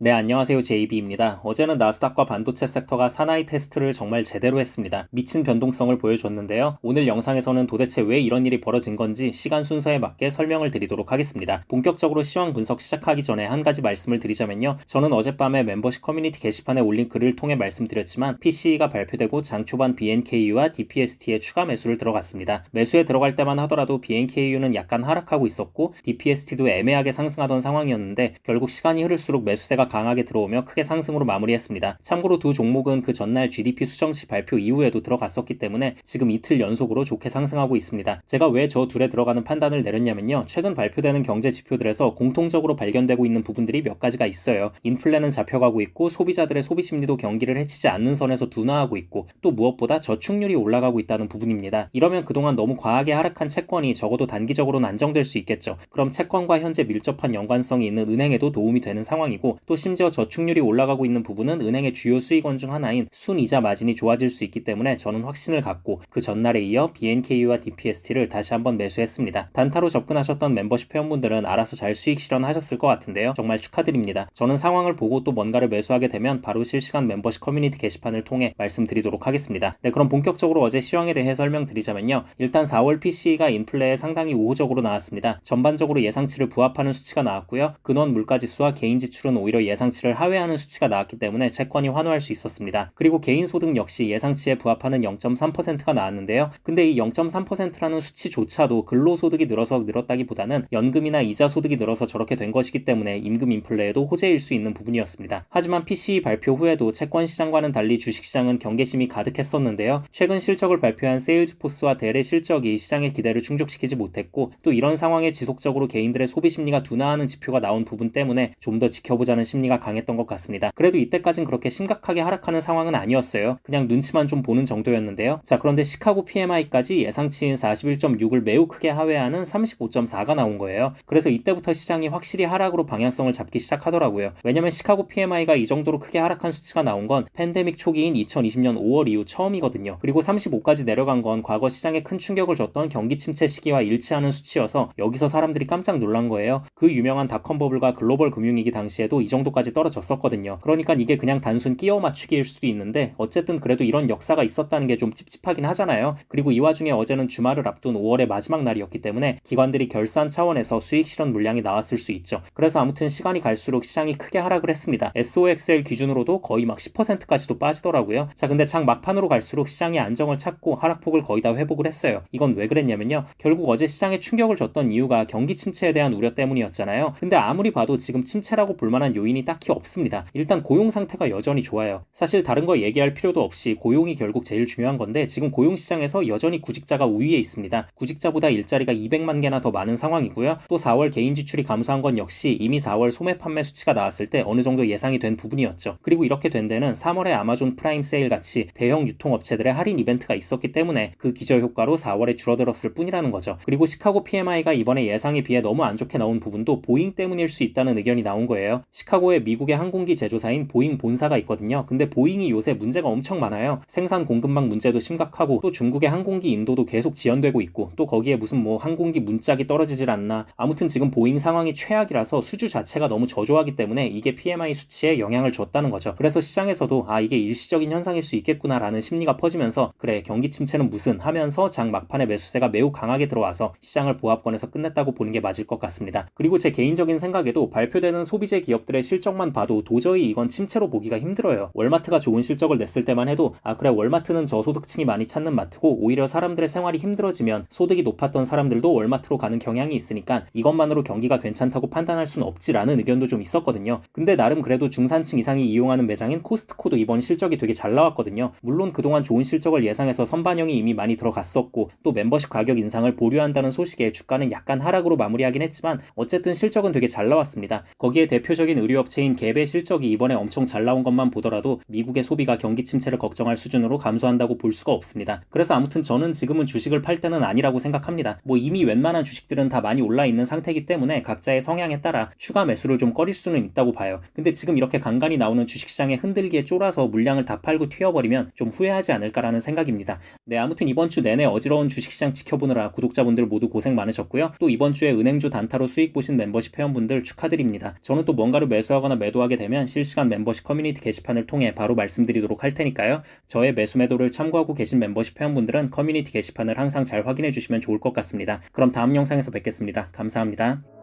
네, 안녕하세요. JB입니다. 어제는 나스닥과 반도체 섹터가 사나이 테스트를 정말 제대로 했습니다. 미친 변동성을 보여줬는데요. 오늘 영상에서는 도대체 왜 이런 일이 벌어진 건지 시간 순서에 맞게 설명을 드리도록 하겠습니다. 본격적으로 시황 분석 시작하기 전에 한 가지 말씀을 드리자면요. 저는 어젯밤에 멤버십 커뮤니티 게시판에 올린 글을 통해 말씀드렸지만 PCE가 발표되고 장 초반 BNKU와 DPST에 추가 매수를 들어갔습니다. 매수에 들어갈 때만 하더라도 BNKU는 약간 하락하고 있었고 DPST도 애매하게 상승하던 상황이었는데 결국 시간이 흐를수록 매수세가 강하게 들어오며 크게 상승으로 마무리했습니다. 참고로 두 종목은 그 전날 GDP 수정치 발표 이후에도 들어갔었기 때문에 지금 이틀 연속으로 좋게 상승하고 있습니다. 제가 왜 저 둘에 들어가는 판단을 내렸냐면요. 최근 발표되는 경제 지표들에서 공통적으로 발견되고 있는 부분들이 몇 가지가 있어요. 인플레는 잡혀가고 있고 소비자들의 소비 심리도 경기를 해치지 않는 선에서 둔화하고 있고 또 무엇보다 저축률이 올라가고 있다는 부분입니다. 이러면 그동안 너무 과하게 하락한 채권이 적어도 단기적으로는 안정될 수 있겠죠. 그럼 채권과 현재 밀접한 연관성이 있는 은행에도 도움이 되는 상황이고 또 심지어 저축률이 올라가고 있는 부분은 은행의 주요 수익원 중 하나인 순이자 마진이 좋아질 수 있기 때문에 저는 확신을 갖고 그 전날에 이어 BNKU와 DPST를 다시 한번 매수했습니다. 단타로 접근하셨던 멤버십 회원분들은 알아서 잘 수익 실현하셨을 것 같은데요. 정말 축하드립니다. 저는 상황을 보고 또 뭔가를 매수하게 되면 바로 실시간 멤버십 커뮤니티 게시판을 통해 말씀드리도록 하겠습니다. 네, 그럼 본격적으로 어제 시황에 대해 설명드리자면요. 일단 4월 PCE가 인플레에 상당히 우호적으로 나왔습니다. 전반적으로 예상치를 부합하는 수치가 나왔고요. 근원 물가지수와 개인 지출은 오히려 예상치를 하회하는 수치가 나왔기 때문에 채권이 환호할 수 있었습니다. 그리고 개인소득 역시 예상치에 부합하는 0.3%가 나왔는데요. 근데 이 0.3%라는 수치조차도 근로소득이 늘었다기보다는 연금이나 이자 소득이 늘어서 저렇게 된 것이기 때문에 임금 인플레에도 호재일 수 있는 부분이었습니다. 하지만 PCE 발표 후에도 채권 시장과는 달리 주식시장은 경계심이 가득했었는데요. 최근 실적을 발표한 세일즈포스와 델의 실적이 시장의 기대를 충족시키지 못했고 또 이런 상황에 지속적으로 개인들의 소비 심리가 둔화하는 지표가 나온 부분 때문에 좀 더 지켜보자는 심리가 강했던 것 같습니다. 그래도 이때까진 그렇게 심각하게 하락하는 상황은 아니었어요. 그냥 눈치만 좀 보는 정도였는데요. 자, 그런데 시카고 PMI까지 예상치인 41.6을 매우 크게 하회하는 35.4가 나온 거예요. 그래서 이때부터 시장이 확실히 하락으로 방향성을 잡기 시작하더라고요. 왜냐면 시카고 PMI가 이 정도로 크게 하락한 수치가 나온 건 팬데믹 초기인 2020년 5월 이후 처음이거든요. 그리고 35까지 내려간 건 과거 시장에 큰 충격을 줬던 경기 침체 시기와 일치하는 수치여서 여기서 사람들이 깜짝 놀란 거예요. 그 유명한 닷컴 버블과 글로벌 금융위기 당시에도 이 정도까지 떨어졌었거든요. 그러니까 이게 그냥 단순 끼워 맞추기일 수도 있는데 어쨌든 그래도 이런 역사가 있었다는 게 좀 찝찝하긴 하잖아요. 그리고 이 와중에 어제는 주말을 앞둔 5월의 마지막 날이었기 때문에 기관들이 결산 차원에서 수익 실현 물량이 나왔을 수 있죠. 그래서 아무튼 시간이 갈수록 시장이 크게 하락을 했습니다. SOXL 기준으로도 거의 막 10%까지도 빠지더라고요. 자, 근데 장 막판으로 갈수록 시장이 안정을 찾고 하락폭을 거의 다 회복을 했어요. 이건 왜 그랬냐면요. 결국 어제 시장에 충격을 줬던 이유가 경기 침체에 대한 우려 때문이었잖아요. 근데 아무리 봐도 지금 침체라고 볼만한 요인이 딱히 없습니다. 일단 고용 상태가 여전히 좋아요. 사실 다른 거 얘기할 필요도 없이 고용이 결국 제일 중요한 건데 지금 고용 시장에서 여전히 구직자가 우위에 있습니다. 구직자보다 일자리가 200만 개나 더 많은 상황이고요. 또 4월 개인 지출이 감소한 건 역시 이미 4월 소매 판매 수치가 나왔을 때 어느 정도 예상이 된 부분이었죠. 그리고 이렇게 된 데는 3월에 아마존 프라임 세일 같이 대형 유통업체들의 할인 이벤트가 있었기 때문에 그 기저효과로 4월에 줄어들었을 뿐이라는 거죠. 그리고 시카고 PMI가 이번에 예상에 비해 너무 안 좋게 나온 부분도 보잉 때문일 수 있다는 의견이 나온 거예요. 시카고에 미국의 항공기 제조사인 보잉 본사가 있거든요. 근데 보잉이 요새 문제가 엄청 많아요. 생산 공급망 문제도 심각하고 또 중국의 항공기 인도도 계속 지연되고 있고 또 거기에 무슨 뭐 항공기 문짝이 떨어지질 않나. 아무튼 지금 보잉 상황이 최악이라서 수주 자체가 너무 저조하기 때문에 이게 PMI 수치에 영향을 줬다는 거죠. 그래서 시장에서도 이게 일시적인 현상일 수 있겠구나라는 심리가 퍼지면서 그래 경기 침체는 무슨 하면서 장 막판에 매수세가 매우 강하게 들어와서 시장을 보합권에서 끝냈다고 보는 게 맞을 것 같습니다. 그리고 제 개인적인 생각에도 발표되는 소비재 기업들의 실적만 봐도 도저히 이건 침체로 보기가 힘들어요. 월마트가 좋은 실적을 냈을 때만 해도 그래 월마트는 저소득층이 많이 찾는 마트고 오히려 사람들의 생활이 힘들어지면 소득이 높았던 사람들도 월마트로 가는 경향이 있으니까 이것만으로 경기가 괜찮다고 판단할 수는 없지라는 의견도 좀 있었거든요. 근데 나름 그래도 중산층 이상이 이용하는 매장인 코스트코도 이번 실적이 되게 잘 나왔거든요. 물론 그동안 좋은 실적을 예상해서 선반영이 이미 많이 들어갔었고 또 멤버십 가격 인상을 보류한다는 소식에 주가는 약간 하락으로 마무리하긴 했지만 어쨌든 실적은 되게 잘 나왔습니다. 거기에 대표적인 의류업체인 갭의 실적이 이번에 엄청 잘 나온 것만 보더라도 미국의 소비가 경기 침체를 걱정할 수준으로 감소한다고 볼 수가 없습니다. 그래서 아무튼 저는 지금은 주식을 팔 때는 아니라고 생각합니다. 뭐 이미 웬만한 주식들은 다 많이 올라 있는 상태이기 때문에 각자의 성향에 따라 추가 매수를 좀 꺼릴 수는 있다고 봐요. 근데 지금 이렇게 간간히 나오는 주식시장의 흔들기에 쫄아서 물량을 다 팔고 튀어버리면 좀 후회하지 않을까라는 생각입니다. 네, 아무튼 이번 주 내내 어지러운 주식시장 지켜보느라 구독자분들 모두 고생 많으셨고요. 또 이번 주에 은행주 단타로 수익 보신 멤버십 회원분들 축하드립니다. 저는 또 뭔가를 매수하기 매수하거나 매도하게 되면 실시간 멤버십 커뮤니티 게시판을 통해 바로 말씀드리도록 할 테니까요. 저의 매수 매도를 참고하고 계신 멤버십 회원분들은 커뮤니티 게시판을 항상 잘 확인해 주시면 좋을 것 같습니다. 그럼 다음 영상에서 뵙겠습니다. 감사합니다.